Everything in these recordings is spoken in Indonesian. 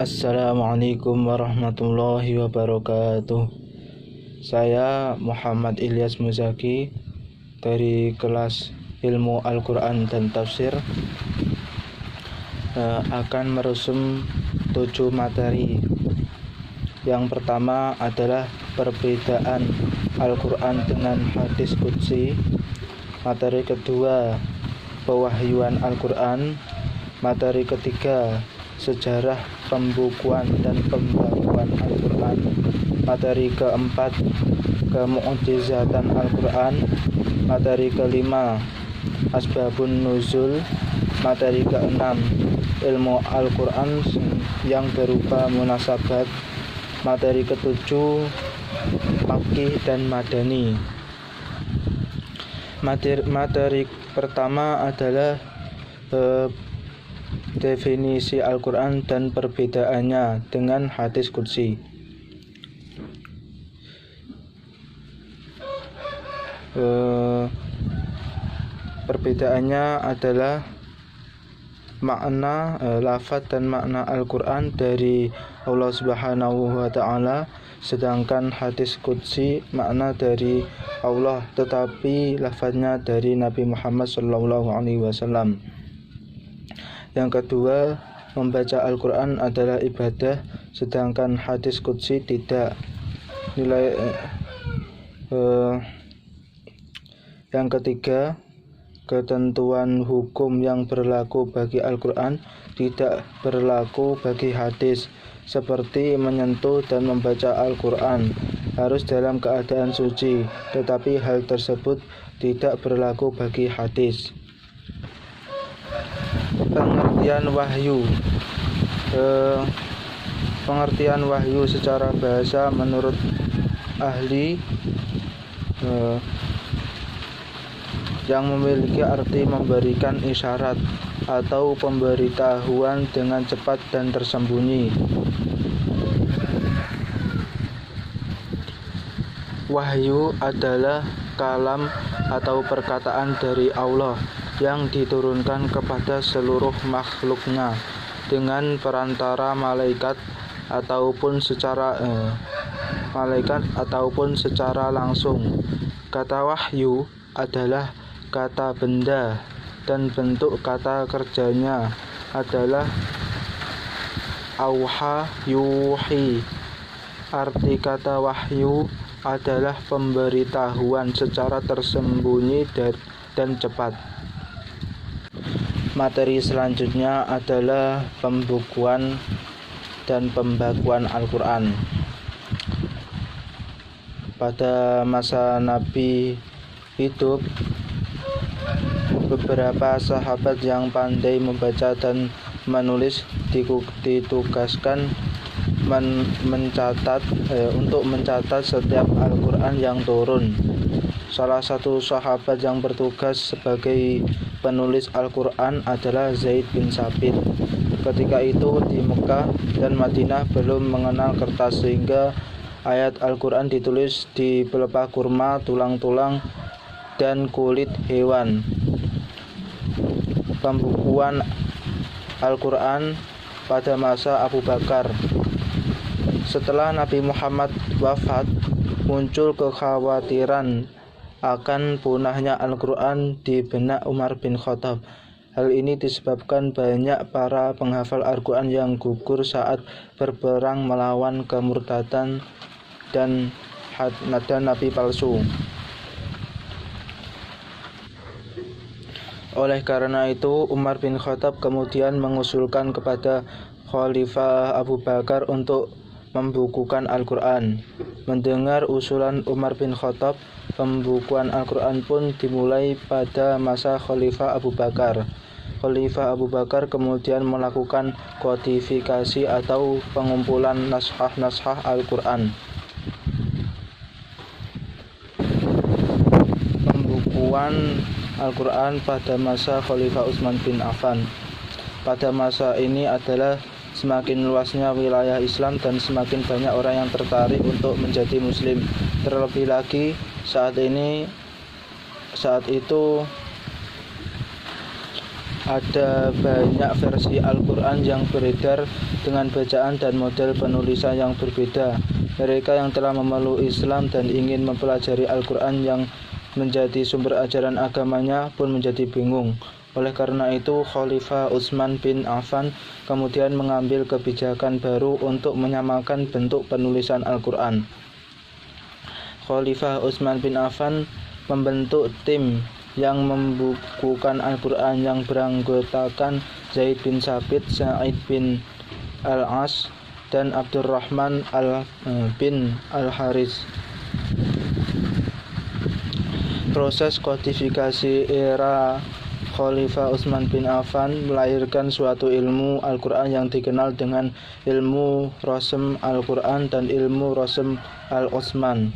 Assalamualaikum warahmatullahi wabarakatuh. Saya Muhammad Ilyas Muzaki dari kelas Ilmu Al-Quran dan Tafsir akan merusum 7 materi. Yang pertama adalah perbedaan Al-Quran dengan hadis qudsi. Materi kedua, pewahyuan Al-Quran. Materi ketiga, sejarah pembukuan dan pembakuan Al-Quran. Materi keempat, kemu'jizatan Al-Quran. Materi kelima, asbabun nuzul. Materi keenam, ilmu Al-Quran yang berupa munasabat. Materi ketujuh, Makki dan Madani. Materi pertama adalah definisi Al-Quran dan perbedaannya dengan hadis qudsi. Perbedaannya adalah makna lafaz dan makna Al-Quran dari Allah Subhanahu wa Ta'ala, sedangkan hadis qudsi makna dari Allah tetapi lafaznya dari Nabi Muhammad SAW. Yang kedua, membaca Al-Quran adalah ibadah, sedangkan hadis qudsi tidak. Yang ketiga, ketentuan hukum yang berlaku bagi Al-Quran tidak berlaku bagi hadis, seperti menyentuh dan membaca Al-Quran harus dalam keadaan suci, tetapi hal tersebut tidak berlaku bagi hadis. Pengertian wahyu. Pengertian wahyu secara bahasa menurut ahli yang memiliki arti memberikan isyarat atau pemberitahuan dengan cepat dan tersembunyi. Wahyu adalah kalam atau perkataan dari Allah yang diturunkan kepada seluruh makhluknya dengan perantara malaikat ataupun secara langsung. Kata wahyu adalah kata benda dan bentuk kata kerjanya adalah auha yuhi. Arti kata wahyu adalah pemberitahuan secara tersembunyi dan cepat. Materi selanjutnya adalah pembukuan dan pembakuan Al-Quran. Pada masa Nabi hidup, beberapa sahabat yang pandai membaca dan menulis ditugaskan untuk mencatat setiap Al-Quran yang turun. Salah satu sahabat yang bertugas sebagai penulis Al-Quran adalah Zaid bin Sabit. Ketika itu di Mekah dan Madinah belum mengenal kertas, sehingga ayat Al-Quran ditulis di pelepah kurma, tulang-tulang, dan kulit hewan. Pembukuan Al-Quran pada masa Abu Bakar. Setelah Nabi Muhammad wafat, muncul kekhawatiran akan punahnya Al-Quran di benak Umar bin Khattab. Hal ini disebabkan banyak para penghafal Al-Quran yang gugur saat berperang melawan kemurtadan dan nabi palsu. Oleh karena itu, Umar bin Khattab kemudian mengusulkan kepada Khalifah Abu Bakar untuk membukukan Al-Quran. Mendengar usulan Umar bin Khattab, pembukuan Al-Quran pun dimulai pada masa Khalifah Abu Bakar. Khalifah Abu Bakar kemudian melakukan kodifikasi atau pengumpulan naskah-naskah Al-Quran. Pembukuan Al-Quran pada masa Khalifah Utsman bin Affan. Pada masa ini adalah semakin luasnya wilayah Islam dan semakin banyak orang yang tertarik untuk menjadi muslim. Terlebih lagi saat itu Ada banyak versi Al-Quran yang beredar dengan bacaan dan model penulisan yang berbeda. Mereka yang telah memeluk Islam dan ingin mempelajari Al-Quran yang menjadi sumber ajaran agamanya pun menjadi bingung. Oleh karena itu, Khalifah Utsman bin Affan kemudian mengambil kebijakan baru untuk menyamakan bentuk penulisan Al-Quran. Khalifah Utsman bin Affan membentuk tim yang membukukan Al-Quran yang beranggotakan Zaid bin Sabit, Sa'id bin Al-As, dan Abdurrahman bin Al-Haris. Proses kodifikasi era Khalifah Utsman bin Affan melahirkan suatu ilmu Al-Quran yang dikenal dengan ilmu Rasm Al-Quran dan ilmu Rasm Al-Utsman.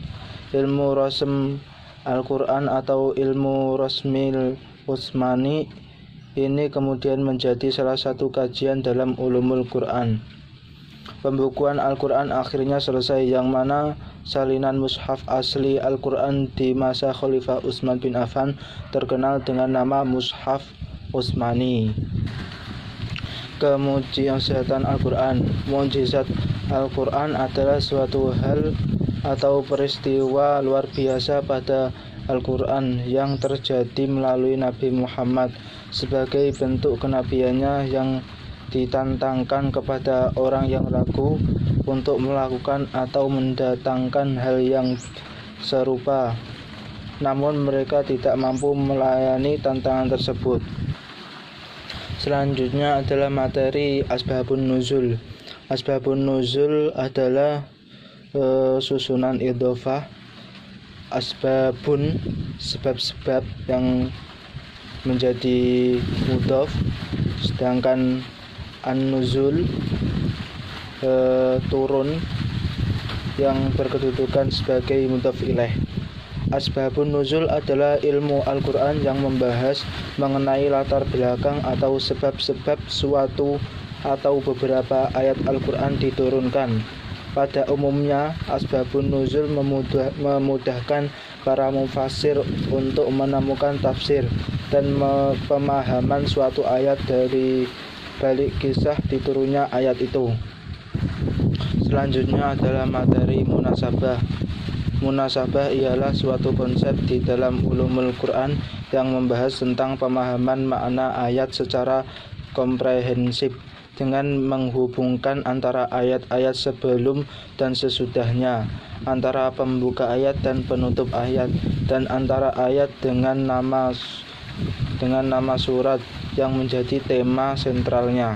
Ilmu Rasm Al-Quran atau ilmu Rasmil Utsmani ini kemudian menjadi salah satu kajian dalam ulumul Quran. Pembukuan Al-Quran akhirnya selesai, yang mana salinan mushaf asli Al-Quran di masa Khalifah Utsman bin Affan terkenal dengan nama Mushaf Utsmani. Kemujizatan Al-Quran. Mukjizat Al-Quran adalah suatu hal atau peristiwa luar biasa pada Al-Quran yang terjadi melalui Nabi Muhammad sebagai bentuk kenabiannya yang ditantangkan kepada orang yang ragu untuk melakukan atau mendatangkan hal yang serupa, namun mereka tidak mampu melayani tantangan tersebut. Selanjutnya adalah materi Asbabun Nuzul. Asbabun Nuzul adalah susunan idhofah. Asbabun, sebab-sebab yang menjadi mudhof, sedangkan an-nuzul turun yang berkedudukan sebagai mudhof ilaih. Asbabun nuzul adalah ilmu Al-Quran yang membahas mengenai latar belakang atau sebab-sebab suatu atau beberapa ayat Al-Quran diturunkan. Pada umumnya, asbabun nuzul memudahkan para mufassir untuk menemukan tafsir dan pemahaman suatu ayat dari balik kisah diturunnya ayat itu. Selanjutnya adalah materi munasabah. Munasabah ialah suatu konsep di dalam ulumul Quran yang membahas tentang pemahaman makna ayat secara komprehensif dengan menghubungkan antara ayat-ayat sebelum dan sesudahnya, antara pembuka ayat dan penutup ayat, dan antara ayat dengan nama surat yang menjadi tema sentralnya.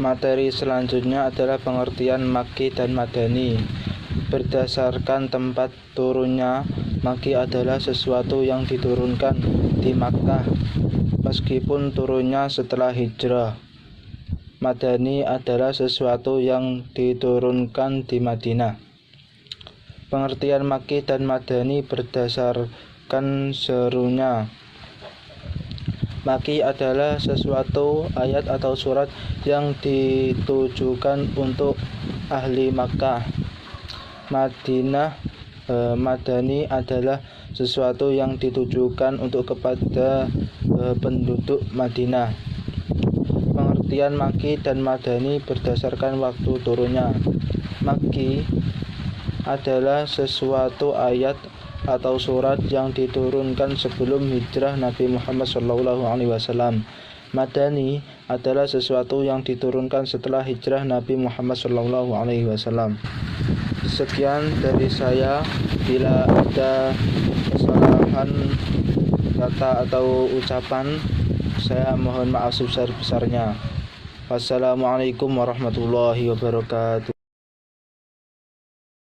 Materi selanjutnya adalah pengertian Makki dan Madani. Berdasarkan tempat turunnya, Makki adalah sesuatu yang diturunkan di Makkah meskipun turunnya setelah hijrah. Madani adalah sesuatu yang diturunkan di Madinah. Pengertian Makki dan Madani berdasarkan serunya. Makki adalah sesuatu ayat atau surat yang ditujukan untuk ahli Makkah. Madani adalah sesuatu yang ditujukan untuk kepada penduduk Madinah. Pengertian Makki dan Madani berdasarkan waktu turunnya. Makki adalah sesuatu ayat atau surat yang diturunkan sebelum hijrah Nabi Muhammad SAW. Madani adalah sesuatu yang diturunkan setelah hijrah Nabi Muhammad SAW. Sekian dari saya. Bila ada kesalahan kata atau ucapan, saya mohon maaf sebesar-besarnya. Wassalamualaikum warahmatullahi wabarakatuh.